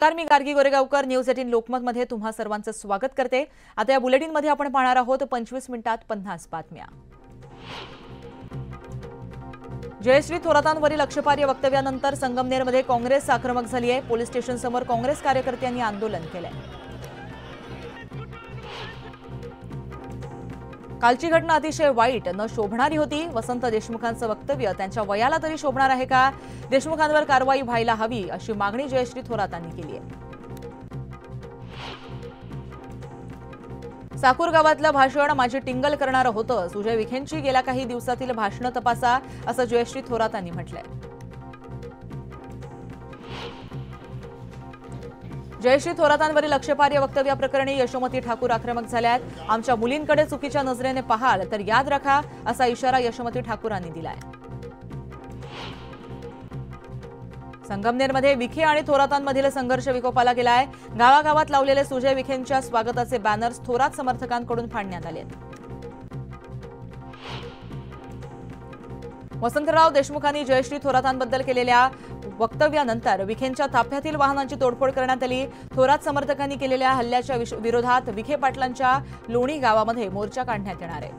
नमस्कार, मी गार्गी गोरेगावकर न्यूज 18 लोकमत मध्ये तुम्हा सर्वांचं स्वागत करते। आता या बुलेटिन मध्ये आपण पाहणार आहोत 25 मिनिटात 50 बातम्या। जयश्री थोरातांवरील आक्षेपार्ह वक्तव्यानंतर संगमनेरमध्ये काँग्रेस आक्रमक झाली आहे। पोलीस स्टेशन समोर काँग्रेस कार्यकर्त्यांनी आंदोलन केलंय। कालची घटना अतिशय वाईट न शोभणारी होती। वसंत देशमुखांचं वक्तव्य त्यांच्या वयाला तरी शोभणार आहे का? देशमुखांवर कारवाई व्हायला हवी अशी मागणी जयश्री थोरातांनी केली आहे। साकूर गावातलं भाषण माझी टिंगल करणारं होतं। सुजय विखेंची गेल्या काही दिवसातील भाषणं तपासा असं जयश्री थोरातांनी म्हटलंय। जयश्री थोरातांवरील आक्षेपार्ह वक्तव्याप्रकरणी यशोमती ठाकूर आक्रमक झाल्यात। आमच्या मुलींकडे चुकीच्या नजरेने पाहाल तर याद राखा असा इशारा यशोमती ठाकूरांनी दिलाय। संगमनेरमध्ये विखे आणि थोरातांमधील संघर्ष विकोपाला गेलाय। गावागावात लावलेले सुजय विखेंच्या स्वागताचे बॅनर्स थोरात समर्थकांकडून फाडण्यात आले। वसंतराव देशमुखांनी जयश्री थोरातांबद्दल केलेल्या वक्तव्यानंतर विखेंच्या ताफ्यातील वाहनांची तोडफोड करण्यात आली। थोरात समर्थकांनी केलेल्या हल्ल्याच्या विरोधात विखे पाटलांच्या लोणी गावामध्ये मोर्चा काढण्यात येणार आहे।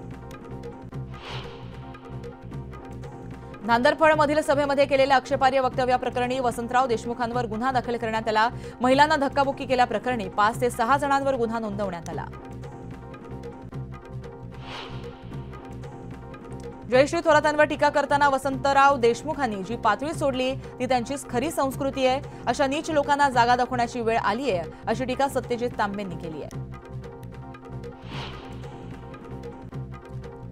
नांदरफळमधील सभेमध्ये केलेल्या आक्षेपार्ह वक्तव्याप्रकरणी वसंतराव देशमुखांवर गुन्हा दाखल करण्यात आला। महिलांना धक्काबुक्की केल्याप्रकरणी 5 ते 6 जणांवर गुन्हा नोंदवण्यात आला। जयश्री थोरातांवर टीका करताना वसंतराव देशमुखांनी जी पातळी सोडली ती त्यांचीच खरी संस्कृती आहे। अशा नीच लोकांना जागा दाखवण्याची वेळ आली आहे अशी टीका सत्यजित तांबेंनी केली आहे।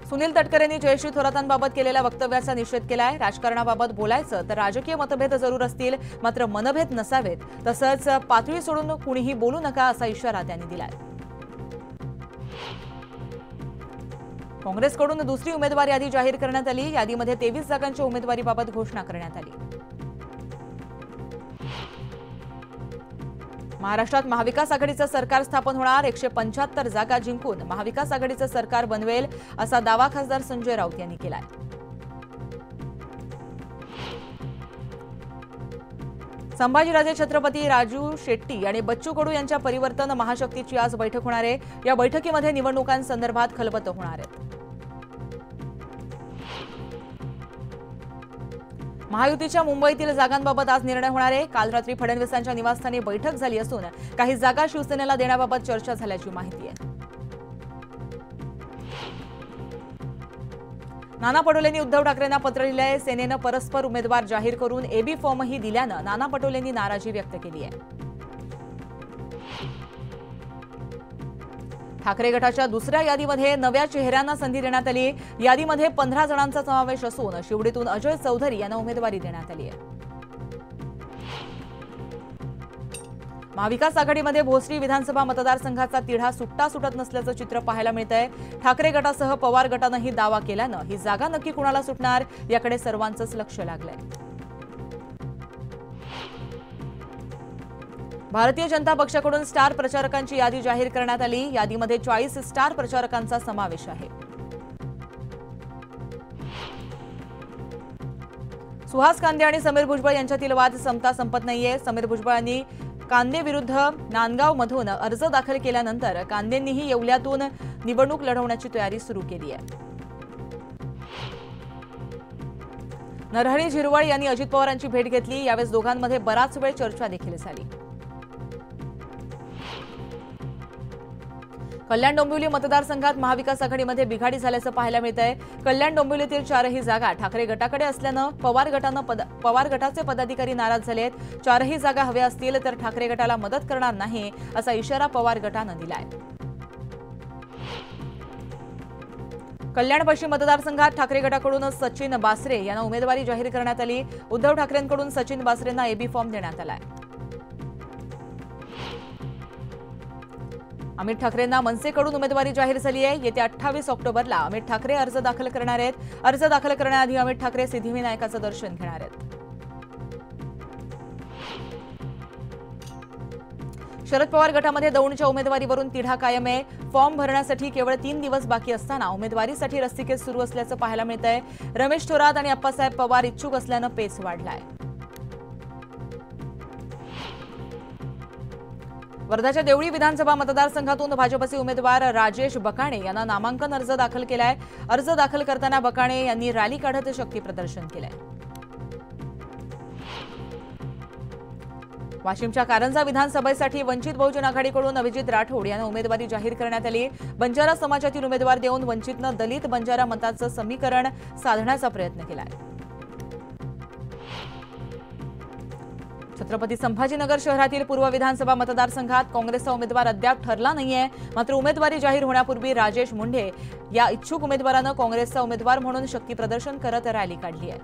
सुनील तटकरेंनी जयश्री थोरातांबाबत केलेल्या वक्तव्याचा निषेध केलाय। राजकारणाबाबत बोलायचं तर राजकीय मतभेद जरूर असतील, मात्र मनभेद नसावेत। तसंच पातळी सोडून कुणीही बोलू नका असा इशारा त्यांनी दिलाय। काँग्रेसकडून दुसरी उमेदवार यादी जाहीर करण्यात आली। यादीमध्ये 23 जागांच्या उमेदवारीबाबत घोषणा करण्यात आली। महाराष्ट्रात महाविकास आघाडीचं सरकार स्थापन होणार। 175 जागा जिंकून महाविकास आघाडीचं सरकार बनवेल असा दावा खासदार संजय राऊत यांनी केलाय। संभाजीराजे छत्रपती राजू शेट्टी आणि बच्चू कडू यांच्या परिवर्तन महाशक्तीची आज बैठक होणार आहे। या बैठकीमध्ये निवडणुकांसंदर्भात खलबतं होणार आहेत। महायुतीच्या मुंबईतील जागांबाबत आज निर्णय होणार आहे। काल रात्री फडणवीसांच्या निवासस्थानी बैठक झाली असून काही जागा शिवसेनेला देण्याबाबत चर्चा झाल्याची माहिती आहे। नाना पटोलेंनी उद्धव ठाकरेंना पत्र लिहिलंय। सेनेनं परस्पर उमेदवार जाहीर करून एबी फॉर्मही दिल्यानं नाना पटोलेंनी नाराजी व्यक्त केली आहे। ठाकरे गटाच्या दुसऱ्या यादीमध्ये नव्या चेहऱ्यांना संधी देण्यात आली। यादीमध्ये 15 जणांचा समावेश असून शिवडीतून अजय चौधरी यांना उमेदवारी देण्यात आली आहे। महाविकास आघाडीमध्ये भोसरी विधानसभा मतदारसंघाचा तिढा सुटत नसल्याचं चित्र पाहायला मिळतंय। ठाकरे गटासह पवार गटानंही दावा केल्यानं ही जागा नक्की कुणाला सुटणार याकडे सर्वांचंच लक्ष लागलंय। भारतीय जनता पक्षाकडून स्टार प्रचारकांची यादी जाहीर करण्यात आली। यादीमध्ये 40 स्टार प्रचारकांचा समावेश आहे। सुहास कांदे आणि समीर भुजबळ यांच्यातील वाद संपत नाहीये। समीर भुजबळ यांनी कांदे विरुद्ध नांदगावमधून अर्ज दाखल केल्यानंतर कांदेंनीही येवल्यातून निवडणूक लढवण्याची तयारी सुरू केली आहे। नरहरी झिरवळ यांनी अजित पवारांची भेट घेतली। यावेळी दोघांमध्ये बराच वेळ चर्चा देखील झाली। कल्याण डोंबिवली मतदारसंघात महाविकास आघाडीमध्ये बिघाडी झाल्याचं पाहायला मिळतंय। कल्याण डोंबिवलीतील 4ही जागा ठाकरे गटाकडे असल्यानं पवार गटाचे पदाधिकारी नाराज झालेत। 4ही जागा हव्या असतील तर ठाकरे गटाला मदत करणार नाही असा इशारा पवार गटानं दिलाय। कल्याण पश्चिम मतदारसंघात ठाकरे गटाकडून सचिन बासरे यांना उमेदवारी जाहीर करण्यात आली। उद्धव ठाकरेंकडून सचिन बासरेंना एबी फॉर्म देण्यात आलाय। अमित ठाकरेंना मनसेकडून उमेदवारी जाहीर झाली आहे। येत्या 28 ऑक्टोबरला अमित ठाकरे अर्ज दाखल करणार आहेत। अर्ज दाखल करण्याआधी अमित ठाकरे सिद्धिविनायकाचं दर्शन घेणार आहेत। शरद पवार गटामध्ये दौंडच्या उमेदवारीवरून तिढा कायम आहे। फॉर्म भरण्यासाठी केवळ 3 दिवस बाकी असताना उमेदवारीसाठी रस्सीखेच सुरू असल्याचं पाहायला मिळतंय। रमेश थोरात आणि अप्पासाहेब पवार इच्छुक असल्यानं पेच वाढलाय। वर्धाच्या देवळी विधानसभा मतदारसंघातून भाजपचे उमेदवार राजेश बकाणे यांना नामांकन अर्ज दाखल केलाय। अर्ज दाखल करताना बकाणे यांनी रॅली काढत शक्ती प्रदर्शन केलंय। वाशिमच्या कारंजा विधानसभेसाठी वंचित बहुजन आघाडीकडून अभिजित राठोड यांना उमेदवारी जाहीर करण्यात आली। बंजारा समाजातील उमेदवार देऊन वंचितनं दलित बंजारा मताचं समीकरण साधण्याचा प्रयत्न केलाय। छत्रपती संभाजीनगर शहरातील पूर्व विधानसभा मतदारसंघात काँग्रेसचा उमेदवार अद्याप ठरला नाहीये। मात्र उमेदवारी जाहीर होण्यापूर्वी राजेश मुंढे या इच्छुक उमेदवारानं काँग्रेसचा उमेदवार म्हणून शक्ती प्रदर्शन करत रॅली काढली आहे।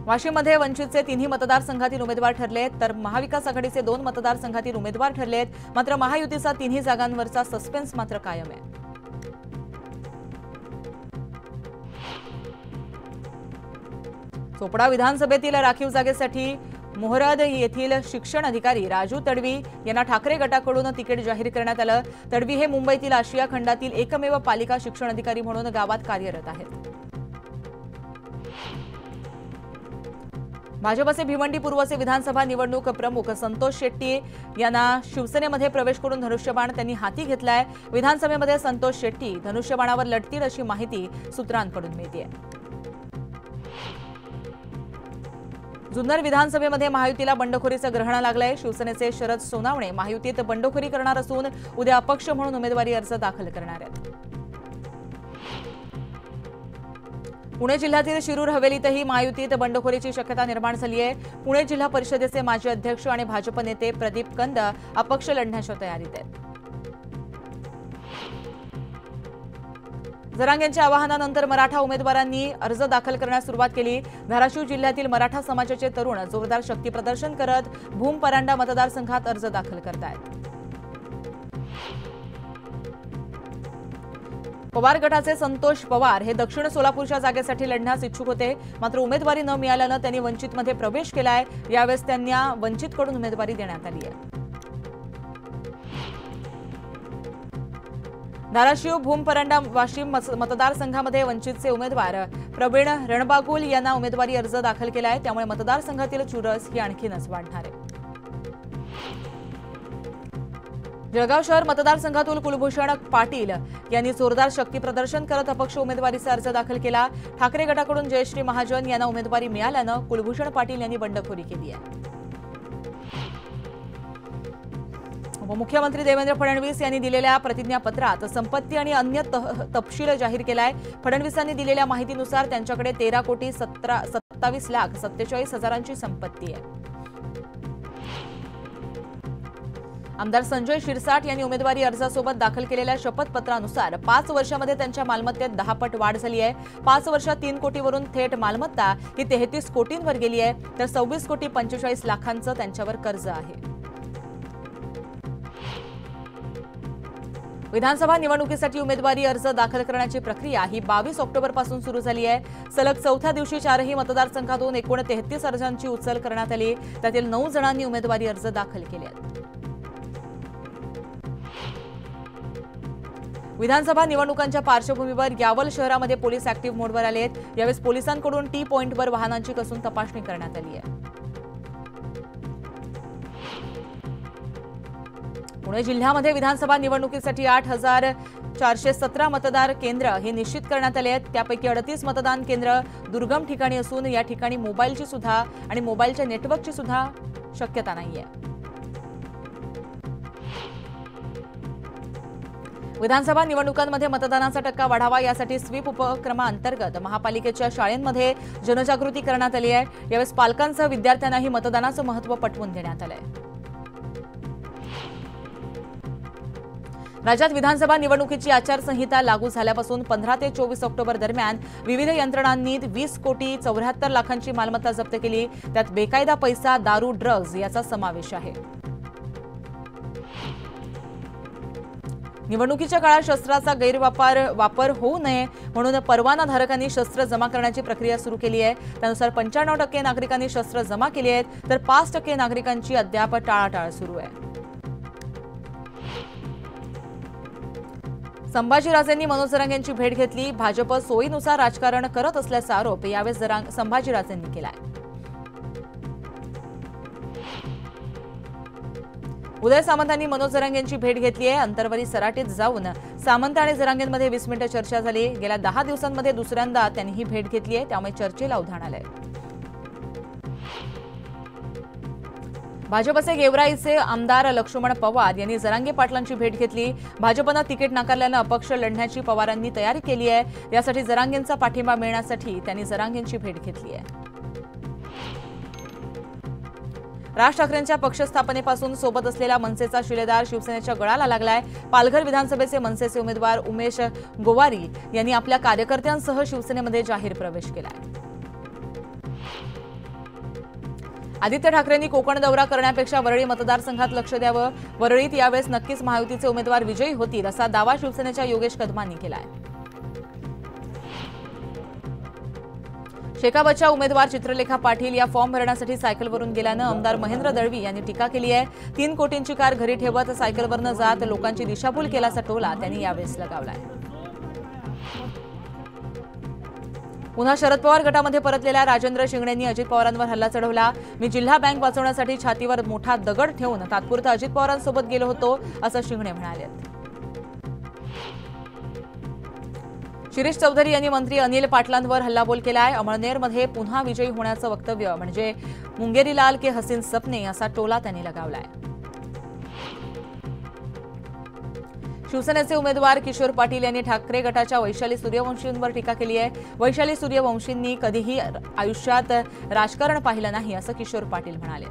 वाशिममध्ये वंचितचे तिन्ही मतदारसंघातील उमेदवार ठरले तर महाविकास आघाडीचे 2 मतदारसंघातील उमेदवार ठरलेत। मात्र महायुतीचा तिन्ही जागांवरचा सस्पेन्स मात्र कायम आहे। चोपडा विधानसभेतील राखीव जागेसाठी मोहरद येथील शिक्षण अधिकारी राजू तडवी यांना ठाकरे गटाकडून तिकीट जाहीर करण्यात आलं। तडवी हे मुंबईतील आशिया खंडातील एकमेव पालिका शिक्षण अधिकारी म्हणून गावात कार्यरत आहेत। भाजपचे भिवंडी पूर्वचे विधानसभा निवडणूक प्रमुख संतोष शेट्टी यांना शिवसेनेमध्ये प्रवेश करून धनुष्यबाण त्यांनी हाती घेतलाय। विधानसभेमध्ये संतोष शेट्टी धनुष्यबाणावर लढतील अशी माहिती सूत्रांकडून मिळते। जुन्नर विधानसभेमध्ये महायुतीला बंडखोरीचं ग्रहण लागलंय। शिवसेनेचे शरद सोनावणे महायुतीत बंडखोरी करणार असून उद्या अपक्ष म्हणून उमेदवारी अर्ज दाखल करणार आहेत। पुणे जिल्ह्यातील शिरूर हवेलीतही महायुतीत बंडखोरीची शक्यता निर्माण झाली आहे। पुणे जिल्हा परिषदेचे माजी अध्यक्ष आणि भाजप नेते प्रदीप कंद अपक्ष लढण्याच्या तयारीत आहेत। जरांगेंच्या आवाहनानंतर मराठा उमेदवारांनी अर्ज दाखल करण्यास सुरुवात केली। धाराशिव जिल्ह्यातील मराठा समाजाचे तरुण जोरदार शक्ती प्रदर्शन करत भूम परांडा मतदारसंघात अर्ज दाखल करतायत। पवार गटाचे संतोष पवार हे दक्षिण सोलापूरच्या जागेसाठी लढण्यास इच्छुक होते। मात्र उमेदवारी न मिळाल्यानं त्यांनी वंचितमध्ये प्रवेश केलाय। यावेळेस त्यांना वंचितकडून उमेदवारी देण्यात आली आहे। धाराशिव भूम परांडा वाशिम मतदारसंघामध्ये वंचितचे उमेदवार प्रवीण रणबागुल यांना उमेदवारी अर्ज दाखल केलाय। त्यामुळे मतदारसंघातील चुरस ही आणखीनच वाढणार आहे। जळगाव शहर मतदारसंघातून कुलभूषण पाटील यांनी जोरदार शक्ती प्रदर्शन करत अपक्ष उमेदवारीचा अर्ज दाखल केला। ठाकरे गटाकडून जयश्री महाजन यांना उमेदवारी मिळाल्यानं कुलभूषण पाटील यांनी बंडखोरी केली आहे। उपमुख्यमंत्री देवेंद्र फडणवीस यांनी दिलेल्या प्रतिज्ञापत्रात संपत्ती आणि अन्य तपशील जाहीर केलाय। फडणवीसांनी दिलेल्या माहितीनुसार त्यांच्याकडे 13,27,47,000ची संपत्ती आहे। आमदार संजय शिरसाट यांनी उमेदवारी अर्जासोबत दाखल केलेल्या शपथपत्रानुसार 5 वर्षांमध्ये त्यांच्या मालमत्तेत 10 पट वाढ झाली आहे। 5 वर्षात 3 कोटीवरून थेट मालमत्ता ही 33 कोटींवर गेली आहे, तर 26,45,00,000चं त्यांच्यावर कर्ज आहे। विधानसभा निवडणुकीसाठी उमेदवारी अर्ज दाखल करण्याची प्रक्रिया ही 22 ऑक्टोबरपासून सुरू झाली आहे। सलग 4थ्या दिवशी 4ही मतदारसंघातून एकूण 33 अर्जांची उचल करण्यात आली। त्यातील 9 जणांनी उमेदवारी अर्ज दाखल केले आहेत। विधानसभा निवडणुकांच्या पार्श्वभूमीवर यावल शहरामध्ये पोलीस ऍक्टिव्ह मोडवर आले आहेत। यावेळी पोलिसांकडून टी पॉइंटवर वाहनांची कसून तपासणी करण्यात आली आहे। पुणे जिल्ह्यामध्ये विधानसभा निवडणुकीसाठी 8,417 मतदार केंद्र हे निश्चित करण्यात आले आहेत। त्यापैकी 38 मतदान केंद्र दुर्गम ठिकाणी असून या ठिकाणी मोबाईलची सुद्धा आणि मोबाईलच्या नेटवर्कची सुद्धा शक्यता नाहीये। विधानसभा निवडणुकांमध्ये मतदानाचा टक्का वाढावा यासाठी स्वीप उपक्रमाअंतर्गत महापालिकेच्या शाळांमध्ये जनजागृती करण्यात आली आहे। यावेळी पालकांसह विद्यार्थ्यांनाही मतदानाचं महत्त्व पटवून देण्यात आलंय। राज्यात विधानसभा निवडणुकीची आचारसंहिता लागू झाल्यापासून 15 ते 24 ऑक्टोबर दरम्यान विविध यंत्रणांनी 20,74,00,000ची मालमत्ता जप्त केली। त्यात बेकायदा पैसा, दारू, ड्रग्ज याचा समावेश आहे। निवडणुकीच्या काळात शस्त्राचा गैरवापर होऊ नये म्हणून परवानाधारकांनी शस्त्र जमा करण्याची प्रक्रिया सुरू केली आहे। त्यानुसार 95% नागरिकांनी शस्त्र जमा केली आहेत, तर 5% नागरिकांची अद्याप टाळाटाळ सुरू आहे। संभाजीराजेंनी मनोज जरांगे यांची भेट घेतली. भाजप सोयीनुसार राजकारण करत असल्याचा आरोप यावेळी संभाजीराजेंनी केलाय. उदय सामंतांनी मनोज जरांगे यांची भेट घेतली आहे. अंतर्वरी सराटीत जाऊन सामंत आणि जरांगेंमध्ये 20 मिनिटं चर्चा झाली. गेल्या 10 दिवसांमध्ये दुसऱ्यांदा त्यांनी ही भेट घेतली आहे, त्यामुळे चर्चेला उधाण आलंय. भाजपचे गेवराईचे आमदार लक्ष्मण पवार यांनी जरांगे पाटलांची भेट घेतली. भाजपनं तिकीट नाकारल्यानं अपक्ष लढण्याची पवारांनी तयारी केली आहे. यासाठी जरांगेंचा पाठिंबा मिळण्यासाठी त्यांनी जरांगेंची भेट घेतली आहे. राज ठाकरेंच्या पक्षस्थापनेपासून सोबत असलेला मनसेचा शिलेदार शिवसेनेच्या गळाला लागलाय. पालघर विधानसभेचे मनसेचे उमेदवार उमेश गोवारी यांनी आपल्या कार्यकर्त्यांसह शिवसेनेमध्ये जाहीर प्रवेश केलाय. आदित्य ठाकरेंनी कोकण दौरा करण्यापेक्षा वरळी मतदारसंघात लक्ष द्यावं. वरळीत यावेळेस नक्कीच महायुतीचे उमेदवार विजयी होतील असा दावा शिवसेनेच्या योगेश कदमांनी केलाय. शेकापच्या उमेदवार चित्रलेखा पाटील या फॉर्म भरण्यासाठी सायकलवरून गेल्यानं आमदार महेंद्र दळवी यांनी टीका केली आहे. 3 कोटींची कार घरी ठेवत सायकलवरनं जात लोकांची दिशाभूल केल्याचा टोला त्यांनी यावेळेस लगावलाय. पुन्हा शरद पवार गटामध्ये परतलेल्या राजेंद्र शिंगणेंनी अजित पवारांवर हल्ला चढवला. मी जिल्हा बँक वाचवण्यासाठी छातीवर मोठा दगड ठेवून तात्पुरतं अजित पवारांसोबत गेलो होतो असं शिंगणे म्हणाले. शिरीष चौधरी यांनी मंत्री अनिल पाटलांवर हल्लाबोल केलाय. अमळनेरमध्ये पुन्हा विजयी होण्याचं वक्तव्य म्हणजे मुंगेरीलाल के हसीन सपने असा टोला त्यांनी लगावलाय. शिवसेनेचे उमेदवार किशोर पाटील यांनी ठाकरे गटाच्या वैशाली सूर्यवंशींवर टीका केली आहे. वैशाली सूर्यवंशींनी कधीही आयुष्यात राजकारण पाहिलं नाही असं किशोर पाटील म्हणाले.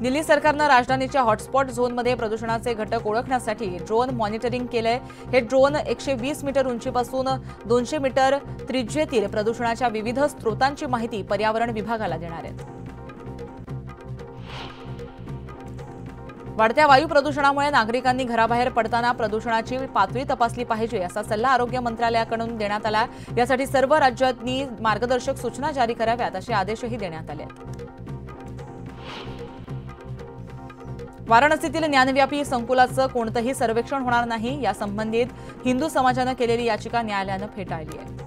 दिल्ली सरकारनं राजधानीच्या हॉटस्पॉट झोनमध्ये प्रदूषणाचे घटक ओळखण्यासाठी ड्रोन मॉनिटरिंग केलंय. हे ड्रोन 120 मीटर उंचीपासून 200 मीटर त्रिज्येतील प्रदूषणाच्या विविध स्रोतांची माहिती पर्यावरण विभागाला देणार आहेत. वाढत्या वायू प्रदूषणामुळे नागरिकांनी घराबाहेर पडताना प्रदूषणाची पातळी तपासली पाहिजे असा सल्ला आरोग्य मंत्रालयाकडून देण्यात आला. यासाठी सर्व राज्यांनी मार्गदर्शक सूचना जारी कराव्यात असे आदेशही देण्यात आले. वाराणसीतील ज्ञानव्यापी संकुलाचं कोणतंही सर्वेक्षण होणार नाही यासंबंधित हिंदू समाजानं केलेली याचिका न्यायालयानं फेटाळली आहे.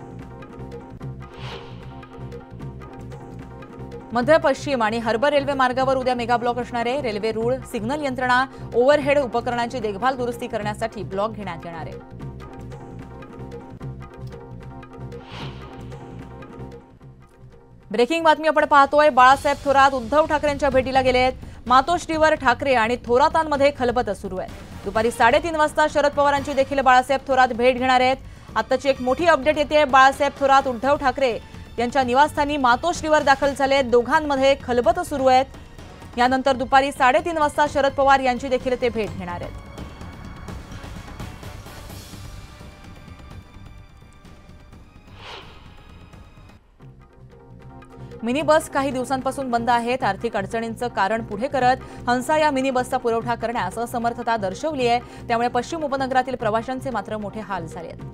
मध्य पश्चिम आणि हार्बर रेल्वे मार्गावर उद्या मेगा ब्लॉक असणार आहे. रेल्वे रूळ, सिग्नल यंत्रणा, ओव्हरहेड उपकरणांची देखभाल दुरुस्ती करण्यासाठी ब्लॉक घेण्यात येणार आहे. ब्रेकिंग बातमी आपण पाहतोय. बाळासाहेब थोरात उद्धव ठाकरेंच्या भेटीला गेलेत. मातोश्रीवर ठाकरे आणि थोरातांमध्ये खलबत सुरू आहे. दुपारी 3:30 वाजता शरद पवारांची देखील बाळासाहेब थोरात भेट घेणार आहेत. आताची एक मोठी अपडेट येते. बाळासाहेब थोरात उद्धव ठाकरे यांच्या निवासस्थानी मातोश्रीवर दाखल झाले. दोघांमध्ये खलबत सुरू आहेत. यानंतर दुपारी 3:30 वाजता शरद पवार यांची देखील ते भेट घेणार आहेत. मिनी बस काही दिवसांपासून बंद आहेत. आर्थिक अडचणींचं कारण पुढे करत हंसा या मिनी बसचा पुरवठा करण्यास असमर्थता दर्शवली आहे. त्यामुळे पश्चिम उपनगरातील प्रवाशांचे मात्र मोठे हाल झाले आहेत.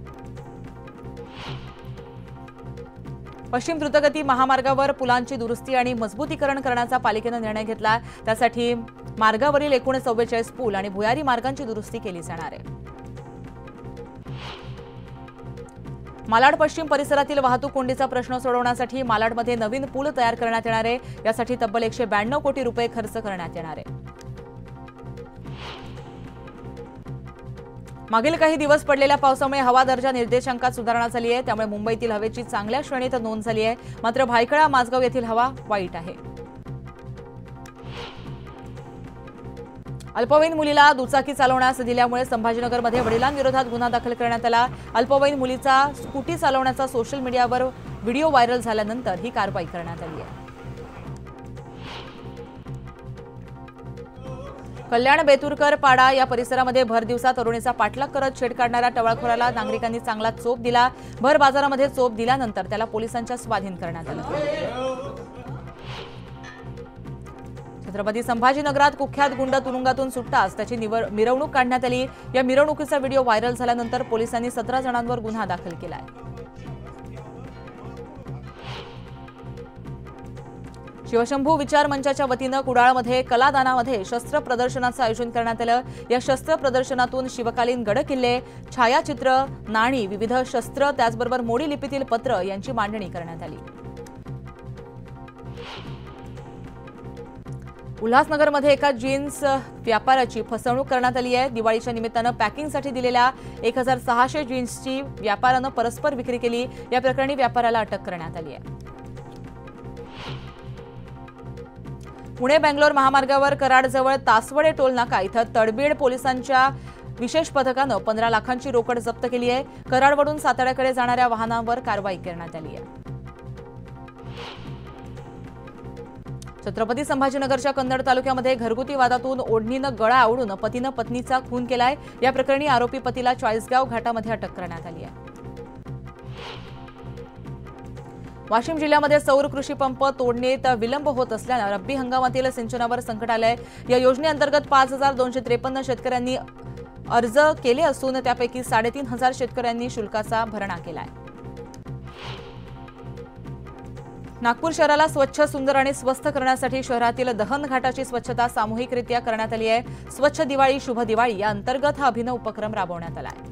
पश्चिम द्रुतगती महामार्गावर पुलांची दुरुस्ती आणि मजबूतीकरण करण्याचा पालिकेनं निर्णय घेतला. त्यासाठी मार्गावरील एकूण 44 पूल आणि भुयारी मार्गांची दुरुस्ती केली जाणार आहे. मालाड पश्चिम परिसरातील वाहतूक कोंडीचा प्रश्न सोडवण्यासाठी मालाडमध्ये नवीन पूल तयार करण्यात येणार आहे. यासाठी तब्बल 192 कोटी रुपये खर्च करण्यात येणार आहे. मागील काही दिवस पडलेल्या पावसामुळे हवा दर्जा निर्देशांकात सुधारणा झाली आहे. त्यामुळे मुंबईतील हवेची चांगल्या श्रेणीत नोंद झाली आहे. मात्र भायखळा माजगाव येथील हवा वाईट आहे. अल्पवयीन मुलीला दुचाकी चालवण्यास दिल्यामुळे संभाजीनगरमध्ये वडिलांविरोधात गुन्हा दाखल करण्यात आला. अल्पवयीन मुलीचा स्कूटी चालवण्याचा सोशल मीडियावर व्हिडिओ व्हायरल झाल्यानंतर ही कारवाई करण्यात आली आहे. कल्याण बेतुरकर पाडा या परिसरामध्ये भर दिवसा तरुणीचा पाठलाग करत छेड काढणाऱ्या टवाळखोराला नागरिकांनी चांगला चोप दिला. भर बाजारामध्ये चोप दिल्यानंतर त्याला पोलिसांच्या स्वाधीन करण्यात आलं. छत्रपती संभाजीनगरात कुख्यात गुंड तुरुंगातून सुटताच त्याची मिरवणूक काढण्यात आली. या मिरवणुकीचा व्हिडिओ व्हायरल झाल्यानंतर पोलिसांनी 17 जणांवर गुन्हा दाखल केलाय. शिवशंभू विचार मंचाच्या वतीनं कुडाळमध्ये कलादानामध्ये शस्त्र प्रदर्शनाचं आयोजन करण्यात आलं। या शस्त्र प्रदर्शनातून शिवकालीन गडकिल्ले, छायाचित्र, नाणी, विविध शस्त्र, त्याचबरोबर मोडी लिपीतील पत्र यांची मांडणी करण्यात आली। उल्हासनगरमध्ये एका जीन्स व्यापाऱ्याची फसवणूक करण्यात आली आहे। दिवाळीच्या निमित्तानं पॅकिंगसाठी दिलेल्या 1600 जीन्सची व्यापाऱ्यानं परस्पर विक्री केली। या प्रकरणी व्यापाऱ्याला अटक करण्यात आली आहे। पुणे बेंगलोर महामार्गावर कराडजवळ तासवडे टोल नाका इथं तडबीड पोलिसांच्या विशेष पथकानं 15 लाखांची रोकड जप्त केली आहे। कराडवरून साताऱ्याकडे जाणाऱ्या वाहनांवर कारवाई करण्यात आली आहे। छत्रपती संभाजीनगरच्या कन्नड तालुक्यामध्ये घरगुती वादातून ओढणीनं गळा आवळून पतीनं पत्नीचा खून केलाय। या प्रकरणी आरोपी पतीला चाळीसगाव घाटामध्ये अटक करण्यात आली आहे। वाशिम जिल्ह्यामध्ये सौर कृषी पंप तोडणीत विलंब होत असल्यानं रब्बी हंगामातील सिंचनावर संकट आलंय। या योजनेअंतर्गत 5253 शेतकऱ्यांनी अर्ज केले असून त्यापैकी 3500 शेतकऱ्यांनी शुल्काचा भरणा केलाय। नागपूर शहराला स्वच्छ, सुंदर आणि स्वस्थ करण्यासाठी शहरातील दहन घाटाची स्वच्छता सामूहिकरित्या करण्यात आली आहे। स्वच्छ दिवाळी शुभ दिवाळी या अंतर्गत हा अभिनव उपक्रम राबवण्यात आला आहे।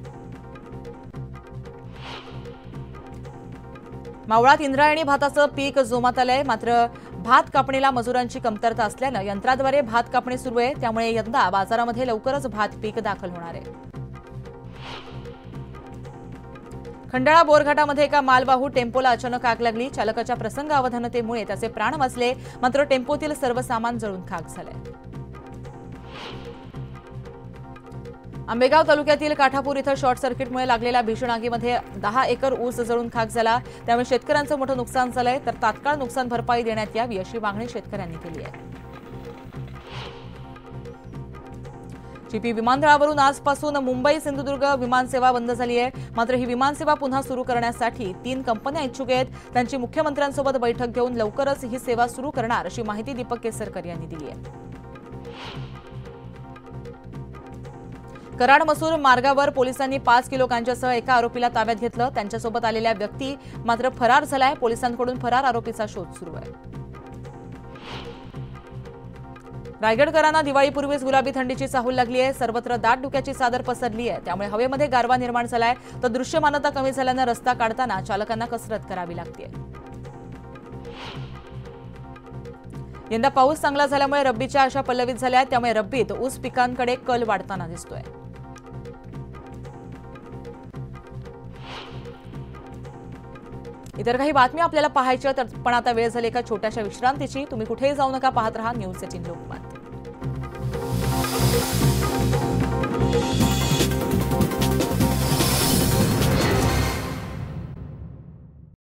मावळात इंद्रायणी भाताचं पीक जोमात आलंय, मात्र भात कापणीला मजुरांची कमतरता असल्यानं यंत्राद्वारे भात कापणी सुरू आहे। त्यामुळे यंदा बाजारामध्ये लवकरच भात पीक दाखल होणार आहे। खंडाळा बोरघाटामध्ये एका मालवाहू टेम्पोला अचानक आग लागली। चालकाच्या प्रसंगावधानतेमुळे त्याचे प्राण वाचले, मात्र टेम्पोतील सर्व सामान जळून खाक झाले। आंबेगाव तालुक्यातील काठापूर इथं शॉर्ट सर्किटमुळे लागलेल्या भीषण आगीमध्ये 10 एकर ऊस जळून खाक झाला। त्यामुळे शेतकऱ्यांचं मोठं नुकसान झालंय, तर तात्काळ नुकसान भरपाई देण्यात यावी अशी मागणी शेतकऱ्यांनी केली आहे। चिपी विमानतळावरून आजपासून मुंबई सिंधुदुर्ग विमानसेवा बंद झाली आहे। मात्र ही विमानसेवा पुन्हा सुरू करण्यासाठी 3 कंपन्या इच्छुक आहेत। त्यांची मुख्यमंत्र्यांसोबत बैठक घेऊन लवकरच ही सेवा सुरू करणार अशी माहिती दीपक केसरकर यांनी दिली आहे। कराड मसूर मार्गावर पोलिसांनी 5 किलो गांजासह एका आरोपीला ताब्यात घेतलं। त्यांच्यासोबत आलेल्या व्यक्ती मात्र फरार झालाय। पोलिसांकडून फरार आरोपीचा शोध सुरू आहे। रायगडकरांना दिवाळीपूर्वीच गुलाबी थंडीची चाहूल लागली आहे। सर्वत्र दाट धुक्याची चादर पसरली आहे। त्यामुळे हवेमध्ये गारवा निर्माण झालाय, तर दृश्यमानता कमी झाल्यानं रस्ता काढताना चालकांना कसरत करावी लागते। यंदा पाऊस चांगला झाल्यामुळे रब्बीच्या आशा पल्लवित झाल्या। त्यामुळे रब्बीत ऊस पिकांकडे कल वाढताना दिसतोय। इतर काही बातम्या आपल्याला पाहायच्या, तर पण आता वेळ झाली एका छोट्याशा विश्रांतीची। तुम्ही कुठेही जाऊ नका, पाहत रहा न्यूज 18 लोकमत।